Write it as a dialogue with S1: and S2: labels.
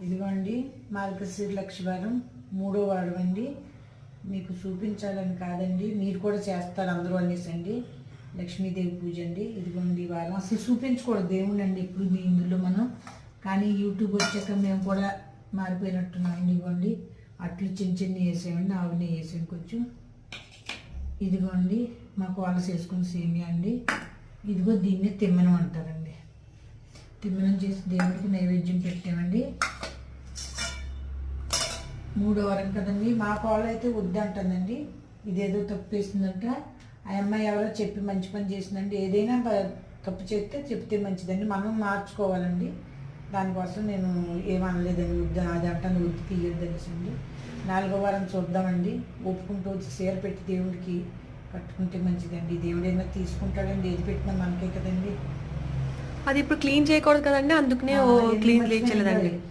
S1: ఇదిగోండి మార్గశిర లక్షవారం 3వ వారం అండి. మీకు చూపించాలని కాదండి, మీరు కూడా చేస్తారు అందరూ అనేసండి. లక్ష్మీదేవి పూజ అండి. ఇదిగోండి వారం అసలు చూపించకూడదు దేవుణ్ణి అండి ఇప్పుడు మీ ఇందులో మనం, కానీ యూట్యూబ్ వచ్చాక మేము కూడా మారిపోయినట్టున్నామండి. ఇదిగోండి అట్లు చిన్న చిన్న వేసామండి, ఆవుని వేసాను కొంచెం. ఇదిగోండి మాకు వాళ్ళు చేసుకుని సేమియా అండి. ఇదిగో దీన్ని తిమ్మనం అంటారండి. తిమ్మనం చేసి దేవుడికి నైవేద్యం పెట్టామండి. 3వ వారం కదండి. మా కోళ్ళు అయితే వద్దంటుందండి, ఇదేదో తప్పు వేసిందంట. ఆ అమ్మాయి ఎవరో చెప్పి మంచి పని చేసిందండి. ఏదైనా తప్పు చేస్తే చెప్తే మంచిదండి, మనం మార్చుకోవాలండి. దానికోసం నేను ఏమనలేదండి, వద్దు అది అంటాను, వద్దు తీయొద్దు అనేసండి. 4వ వారం చూద్దామండి. ఒప్పుకుంటూ వచ్చి చీర పెట్టి దేవుడికి కట్టుకుంటే మంచిదండి. దేవుడైనా తీసుకుంటాడండి, ఏది పెట్టినా మనకే కదండి.
S2: అది ఇప్పుడు క్లీన్ చేయకూడదు కదండి, అందుకనే క్లీన్ చేయలేదండి.